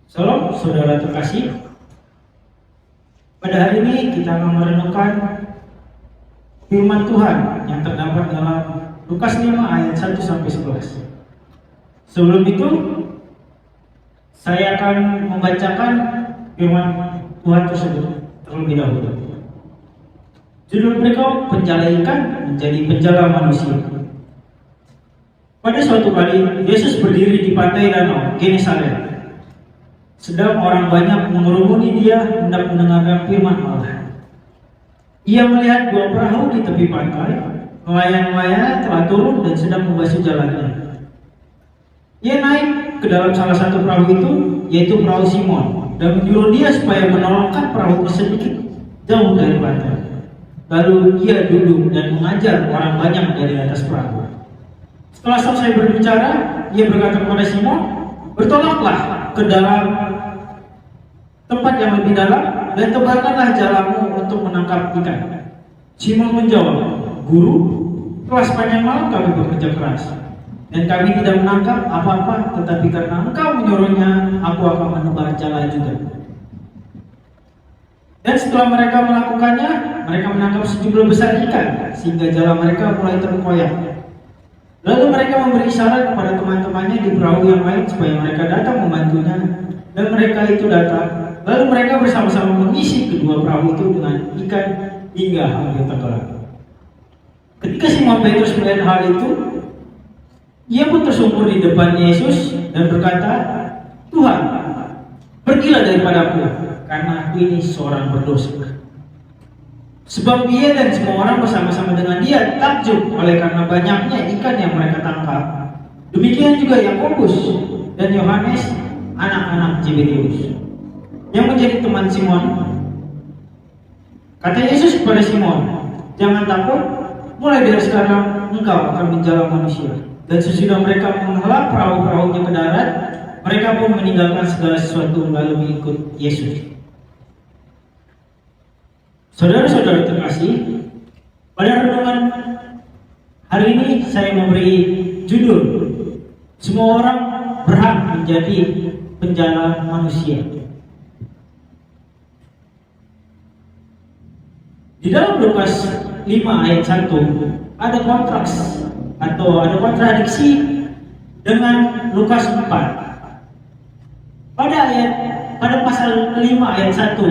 Salam saudara terkasih. Pada hari ini kita akan merenungkan firman Tuhan yang terdapat dalam Lukas 5 ayat 1 sampai 11. Sebelum itu, saya akan membacakan firman Tuhan tersebut terlebih dahulu. Judul berikut, penjala ikan menjadi penjala manusia. Pada suatu kali, Yesus berdiri di pantai danau Genesaret. Sedang orang banyak mengerumuni dia hendak mendengarkan firman Allah. Ia melihat dua perahu di tepi pantai. Nelayan-nelayan telah turun dan sedang membasuh jalannya. Ia naik ke dalam salah satu perahu itu, yaitu perahu Simon, dan menyuruh dia supaya menolongkan perahu sedikit jauh dari pantai. Lalu ia duduk dan mengajar orang banyak dari atas perahu. Setelah selesai berbicara, ia berkata kepada Simon, "Bertolaklah ke dalam tempat yang lebih dalam dan tebarkanlah jalamu untuk menangkap ikan." Simon menjawab, "Guru, telah sepanjang malam kami bekerja keras dan kami tidak menangkap apa-apa, tetapi karena engkau menyuruhnya, aku akan menebar jala juga." Dan setelah mereka melakukannya, mereka menangkap sejumlah besar ikan sehingga jala mereka mulai terkoyak. Lalu mereka memberi isyarat kepada teman-temannya di perahu yang lain supaya mereka datang membantunya, dan mereka itu datang. Lalu mereka bersama-sama mengisi kedua perahu itu dengan ikan hingga hampir tenggelam. Ketika Simon Petrus melihat hal itu, ia pun tersungkur di depan Yesus dan berkata, "Tuhan, pergilah daripadaku, karena aku ini seorang berdosa." Sebab ia dan semua orang bersama-sama dengan dia takjub oleh karena banyaknya ikan yang mereka tangkap. Demikian juga Yakobus dan Yohanes, anak-anak Zebedeus, yang menjadi teman Simon. Kata Yesus kepada Simon, "Jangan takut, mulai dari sekarang engkau akan menjala manusia." Dan sesudah mereka menghela perahu-perahunya ke darat, mereka pun meninggalkan segala sesuatu lalu mengikut Yesus. Saudara-saudara terkasih, pada renungan hari ini saya memberi judul, "Semua orang berhak menjadi penjala manusia." Di dalam Lukas 5 ayat 1 ada kontraks atau ada kontradiksi dengan Lukas 4. Pada pasal 5 ayat 1,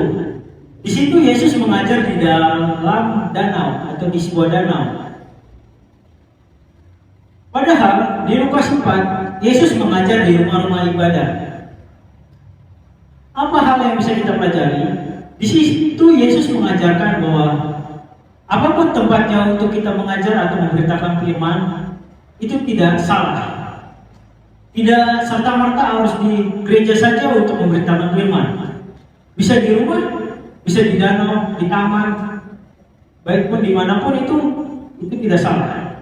di situ Yesus mengajar di dalam danau atau di sebuah danau. Padahal di Lukas 4, Yesus mengajar di rumah-rumah ibadah. Apa hal yang bisa kita pelajari? Di situ Yesus mengajarkan bahwa apapun tempatnya untuk kita mengajar atau memberitakan firman, itu tidak salah. Tidak serta-merta harus di gereja saja untuk memberitakan firman. Bisa di rumah, bisa di danau, di taman, baik pun dimanapun itu tidak salah.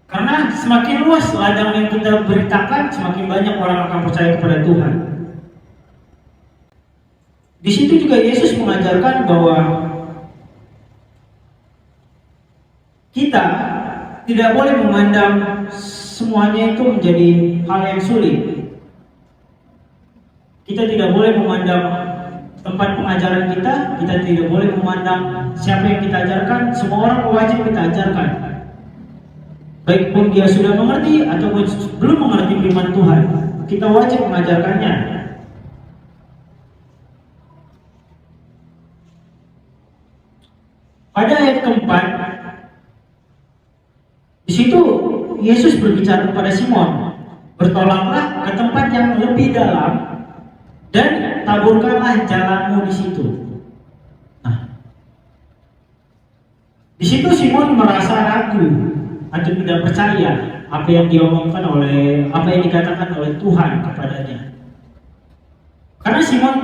Karena semakin luas ladang yang kita beritakan, semakin banyak orang akan percaya kepada Tuhan. Di situ juga Yesus mengajarkan bahwa kita tidak boleh memandang semuanya itu menjadi hal yang sulit. Kita tidak boleh memandang tempat pengajaran kita tidak boleh memandang siapa yang kita ajarkan. Semua orang wajib kita ajarkan, baik pun dia sudah mengerti ataupun belum mengerti firman Tuhan, kita wajib mengajarkannya. Pada ayat keempat, di situ Yesus berbicara kepada Simon, "Bertolaklah ke tempat yang lebih dalam dan taburkanlah jalanmu di situ." Nah, di situ Simon merasa ragu atau tidak percaya apa yang dikatakan oleh Tuhan kepadanya. Karena Simon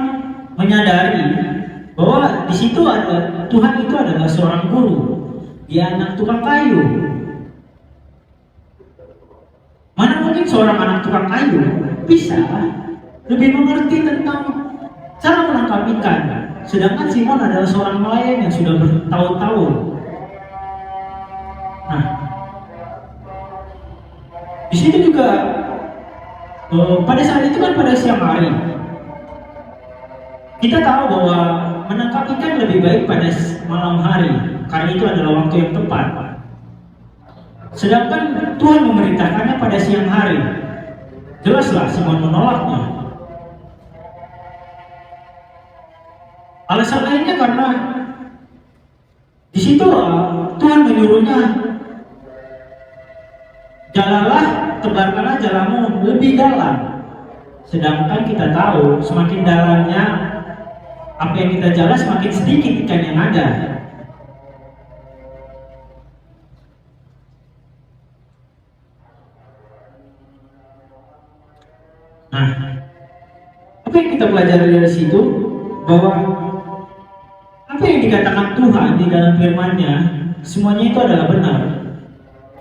menyadari bahwa di situ Tuhan itu adalah seorang guru, dia anak tukang kayu. Mana mungkin seorang anak tukang kayu bisa lebih mengerti tentang cara menangkap ikan, sedangkan Simon adalah seorang nelayan yang sudah bertahun-tahun. Nah, Di situ juga pada saat itu kan pada siang hari. Kita tahu bahwa menangkap ikan lebih baik pada malam hari, karena itu adalah waktu yang tepat. Sedangkan Tuhan memerintahkannya pada siang hari. Jelaslah Simon menolaknya. Alasan lainnya karena di situ Tuhan menyuruhnya, jalalah, tebarkanlah jalamu lebih dalam. Sedangkan kita tahu semakin dalamnya apa yang kita jala, semakin sedikit ikan yang ada. Nah, apa yang kita pelajari dari situ, bahwa apa yang dikatakan Tuhan di dalam firman-Nya semuanya itu adalah benar.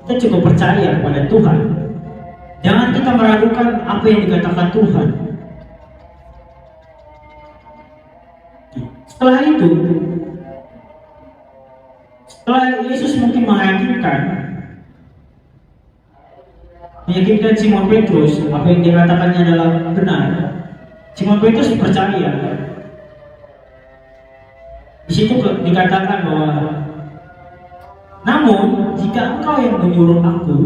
Kita cukup percaya kepada Tuhan. Jangan kita meragukan apa yang dikatakan Tuhan. Setelah itu, setelah Yesus mungkin meyakinkan Simon Petrus apa yang dikatakannya adalah benar, Simon Petrus percaya. Di situ dikatakan bahwa, namun jika engkau yang menyuruh aku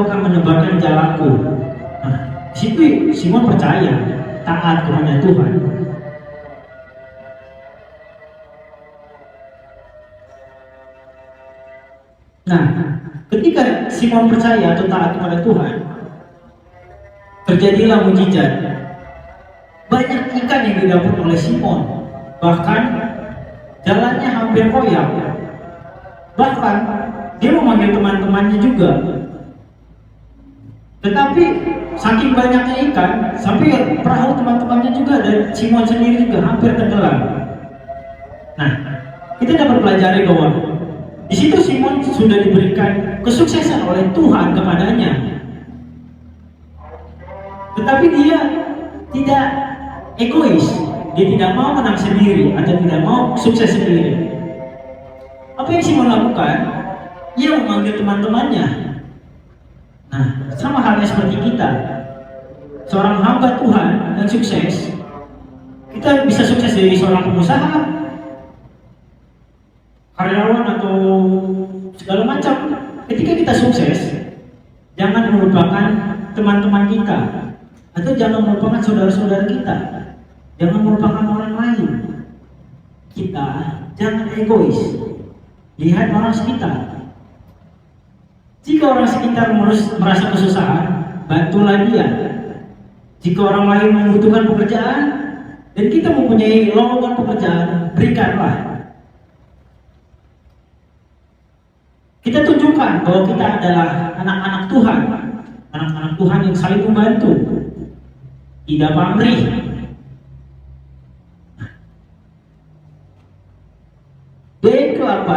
akan menebarkan jalaku. Nah, di situ Simon percaya, taat kepada Tuhan. Nah, ketika Simon percaya atau taat kepada Tuhan, terjadilah mujizat. Banyak ikan yang didapat oleh Simon, bahkan jalannya hampir koyak. Bahkan dia memanggil teman-temannya juga. Tetapi saking banyaknya ikan, sampai perahu teman-temannya juga dan Simon sendiri juga hampir tenggelam. Nah, kita dapat pelajari bahwa di situ Simon sudah diberikan kesuksesan oleh Tuhan kepadanya. Tetapi dia tidak egois, dia tidak mau menang sendiri atau tidak mau sukses sendiri. Apa yang Simon lakukan? Ia memanggil teman-temannya. Nah, sama halnya seperti kita, seorang hamba Tuhan yang sukses. Kita bisa sukses dari seorang pengusaha, karyawan atau segala macam. Ketika kita sukses, jangan melupakan teman-teman kita, atau jangan melupakan saudara-saudara kita, jangan melupakan orang lain. Kita jangan egois, lihat orang sekitar. Jika orang sekitar merasa kesusahan, bantulah dia. Jika orang lain membutuhkan pekerjaan dan kita mempunyai lowongan pekerjaan, berikanlah. Kita tunjukkan bahwa kita adalah anak-anak Tuhan, anak-anak Tuhan yang saling membantu, tidak pamrih. Yang ke-8,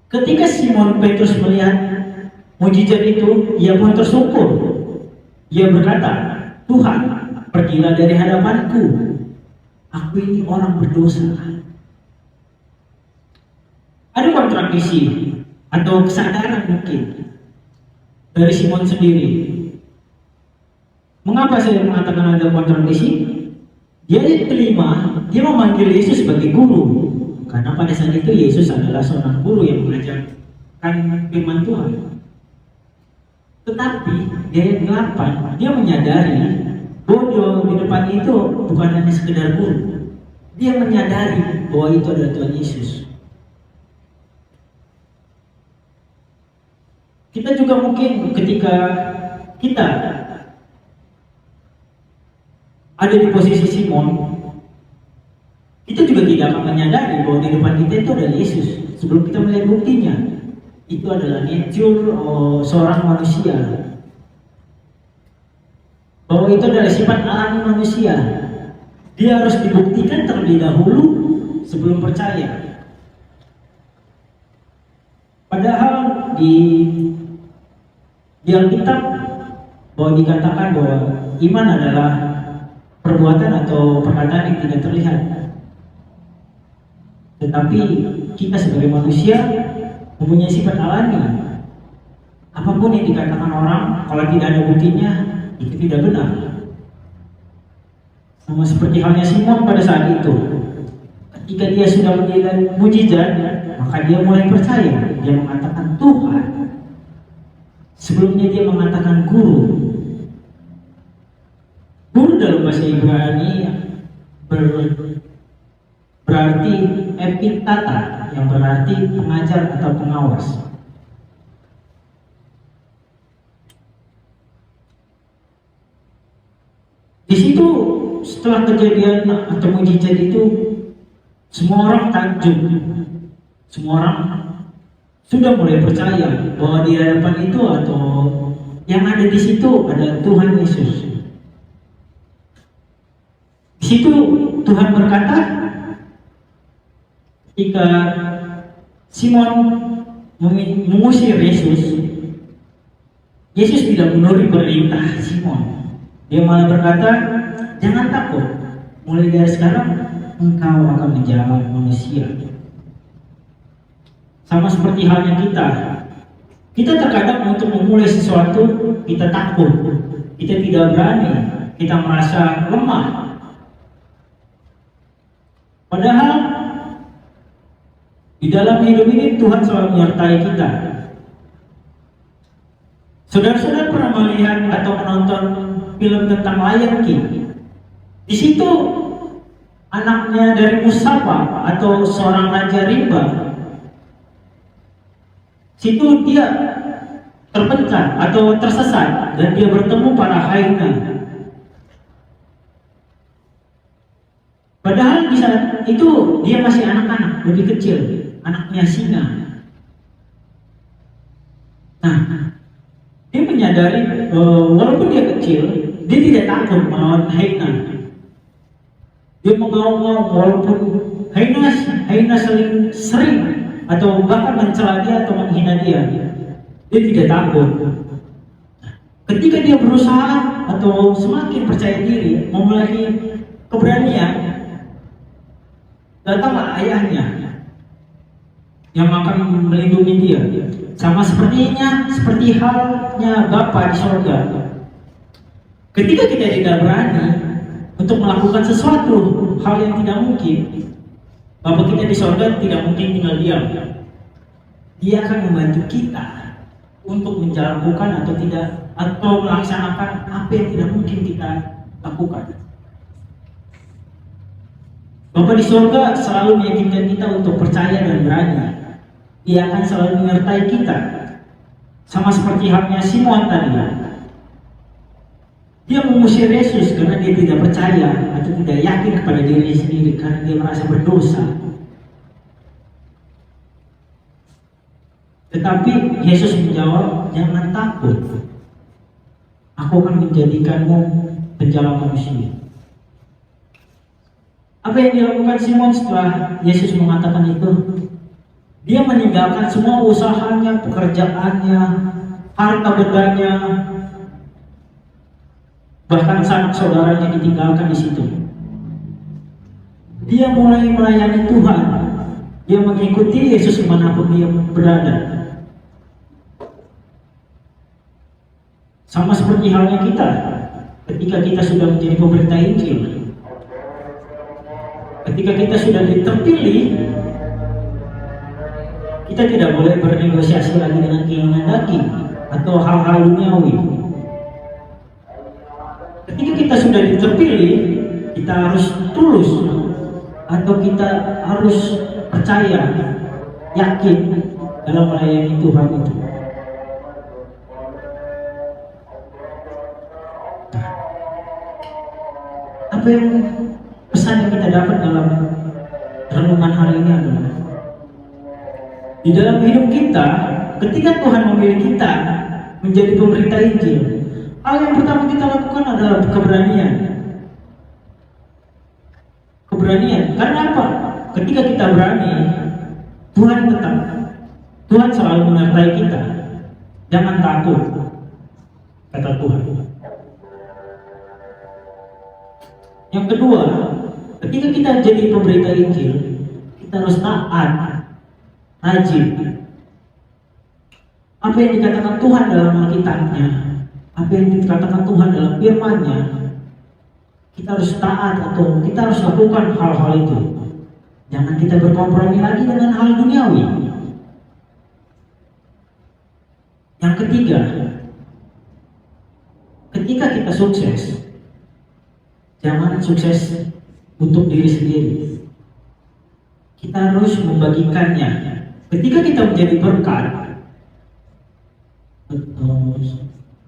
ketika Simon Petrus melihat mujizat itu, ia pun tersyukur. Ia berkata, Tuhan, pergilah dari hadapanku, aku ini orang berdosa. Ada kontradiksi atau kesadaran mungkin dari Simon sendiri. Mengapa saya mengatakan ada kontradiksi? Dia kelima, dia memanggil Yesus sebagai guru. Karena pada saat itu Yesus adalah seorang guru yang mengajarkan firman Tuhan. Tetapi di ayat 8, dia menyadari bahwa di depan itu bukan hanya sekedar guru. Dia menyadari bahwa itu adalah Tuhan Yesus. Kita juga mungkin ketika kita ada di posisi Simon, kita juga tidak akan menyadari bahwa di depan kita itu adalah Yesus. Sebelum kita melihat buktinya, itu adalah nature seorang manusia, bahwa itu adalah sifat alami manusia. Dia harus dibuktikan terlebih dahulu sebelum percaya. Padahal di Alkitab bahwa dikatakan bahwa iman adalah perbuatan atau perkataan yang tidak terlihat. Tetapi kita sebagai manusia mempunyai sifat alami, Apapun yang dikatakan orang, kalau tidak ada buktinya, itu tidak benar. Sama seperti halnya Simon pada saat itu. Ketika dia sudah melihat mujizat, maka dia mulai percaya. Dia mengatakan Tuhan. Sebelumnya dia mengatakan guru. Guru dalam bahasa Ibrani berarti epitata, yang berarti pengajar atau pengawas. Di situ setelah kejadian atau mujizat itu, semua orang takjub. Semua orang sudah mulai percaya bahwa di hadapan itu atau yang ada di situ ada Tuhan Yesus. Di situ Tuhan berkata, ketika Simon mengusir Yesus, Yesus tidak menurut perintah Simon. Dia malah berkata, jangan takut, mulai dari sekarang engkau akan menjadi manusia. Sama seperti halnya kita terkadang untuk memulai sesuatu kita takut, kita tidak berani, kita merasa lemah. Padahal di dalam hidup ini Tuhan selalu menyertai kita. Saudara-saudara pernah melihat atau menonton film tentang Lion King? Di situ anaknya dari Mustafa atau seorang raja rimba, situ dia terpencar atau tersesat dan dia bertemu para hyena. Padahal di saat itu dia masih anak-anak, lebih kecil, anaknya singa. Nah, dia menyadari walaupun dia kecil, dia tidak takut melawan hyena. Dia mengaum-ngaum walaupun hyena sering atau bahkan mencela dia atau menghina dia, dia tidak takut. Ketika dia berusaha atau semakin percaya diri, memiliki keberanian, datanglah ayahnya yang akan melindungi dia. Sama seperti halnya Bapa di surga. Ketika kita tidak berani untuk melakukan sesuatu hal yang tidak mungkin, Bapa kita di surga tidak mungkin tinggal diam. Dia akan membantu kita untuk menjalankan atau melaksanakan apa yang tidak mungkin kita lakukan. Bapa di surga selalu meyakinkan kita untuk percaya dan berani. Dia akan selalu menyertai kita. Sama seperti halnya Simon tadi. Dia mengusir Yesus karena dia tidak percaya atau tidak yakin kepada dirinya sendiri karena dia merasa berdosa. Tetapi Yesus menjawab, jangan takut. Aku akan menjadikanmu penjala manusia. Apa yang dilakukan Simon setelah Yesus mengatakan itu? Dia meninggalkan semua usahanya, pekerjaannya, harta bendanya, bahkan sanak saudaranya ditinggalkan di situ. Dia mulai melayani Tuhan. Dia mengikuti Yesus dimanapun dia berada. Sama seperti halnya kita, ketika kita sudah menjadi pemberita Injil, ketika kita sudah terpilih, kita tidak boleh bernegosiasi lagi dengan keinginan daging atau hal-hal duniawi. Ketika kita sudah terpilih, kita harus tulus atau kita harus percaya, yakin dalam melayani Tuhan itu. Apa yang pesan yang kita dapat dalam renungan hari ini adalah, di dalam hidup kita, ketika Tuhan memilih kita menjadi pemberita Injil, hal yang pertama kita lakukan adalah keberanian. Keberanian, karena apa? Ketika kita berani, Tuhan selalu menyertai kita. Jangan takut, kata Tuhan. Yang kedua, ketika kita jadi pemberita Injil, kita harus taat, rajin. apa yang dikatakan Tuhan dalam Alkitabnya, apa yang dikatakan Tuhan dalam firman-Nya, kita harus taat atau kita harus lakukan hal-hal itu. Jangan kita berkompromi lagi dengan hal duniawi. Yang ketiga, ketika kita sukses, jangan sukses untuk diri sendiri. Kita harus membagikannya. Ketika kita menjadi berkat,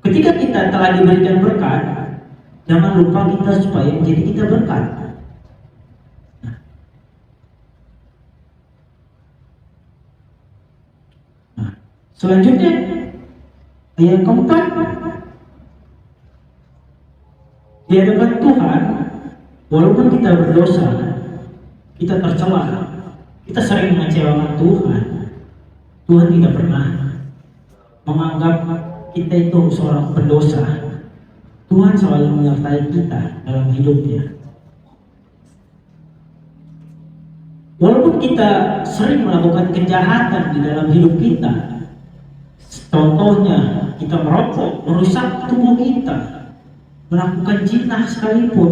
ketika kita telah diberikan berkat, jangan lupa kita supaya menjadi kita berkat. Nah, selanjutnya ayat keempat, di hadapan Tuhan, walaupun kita berdosa, kita tercela, kita sering mengecewakan Tuhan, Tuhan tidak pernah menganggap kita itu seorang pendosa. Tuhan selalu menyertai kita dalam hidupnya. Walaupun kita sering melakukan kejahatan di dalam hidup kita, contohnya kita merokok, merusak tubuh kita, melakukan zina sekalipun,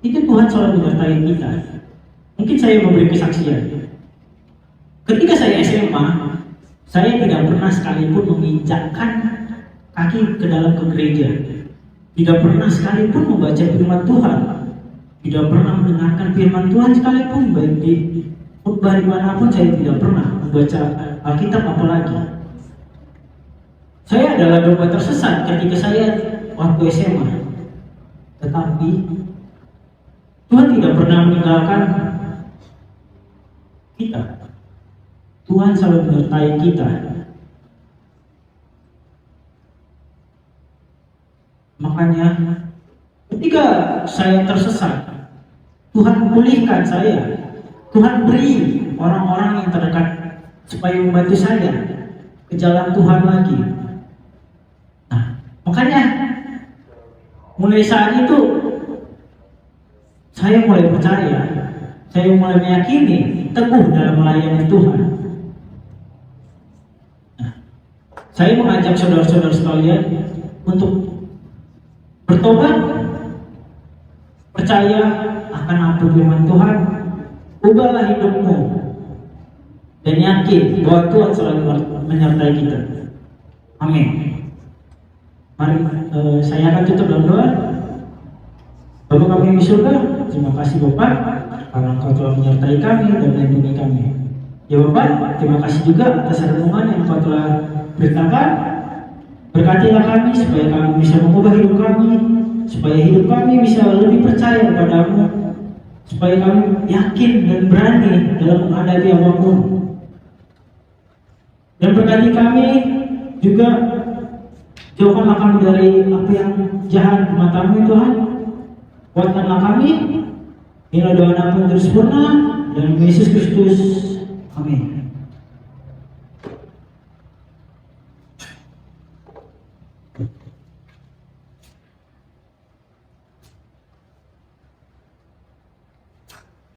itu Tuhan selalu menyertai kita. Mungkin saya memberi kesaksian. Ketika saya SMA, saya tidak pernah sekalipun menginjakkan kaki ke dalam gereja, tidak pernah sekalipun membaca firman Tuhan, tidak pernah mendengarkan firman Tuhan sekalipun, baik di khotbah dimanapun saya tidak pernah membaca Alkitab apalagi. Saya adalah domba tersesat ketika saya waktu SMA, tetapi Tuhan tidak pernah meninggalkan kita. Tuhan selalu menyertai kita. Makanya ketika saya tersesat, Tuhan pulihkan saya. Tuhan beri orang-orang yang terdekat supaya membantu saya ke jalan Tuhan lagi. Nah, makanya mulai saat itu saya mulai percaya, saya mulai meyakini teguh dalam melayani Tuhan. Nah, saya mengajak saudara-saudara sekalian untuk bertobat, percaya akan apa firman Tuhan, ubahlah hidupmu, dan yakin bahwa Tuhan selalu menyertai kita. Amin. Mari saya akan tutup dalam doa. Bapa kami di surga, terima kasih Bapak karena Engkau telah menyertai kami dan melindungi kami. Ya Bapak, terima kasih juga atas renungan yang Engkau telah beritakan. Berkatilah kami supaya kami bisa mengubah hidup kami, supaya hidup kami bisa lebih percaya kepadamu, supaya kami yakin dan berani dalam menghadapi apapun. Dan berkati kami juga, jauhkanlah kami dari apa yang jahat di mata-Mu Tuhan. Kuatkanlah kami, inilah doa kami yang sempurna, dan Yesus Kristus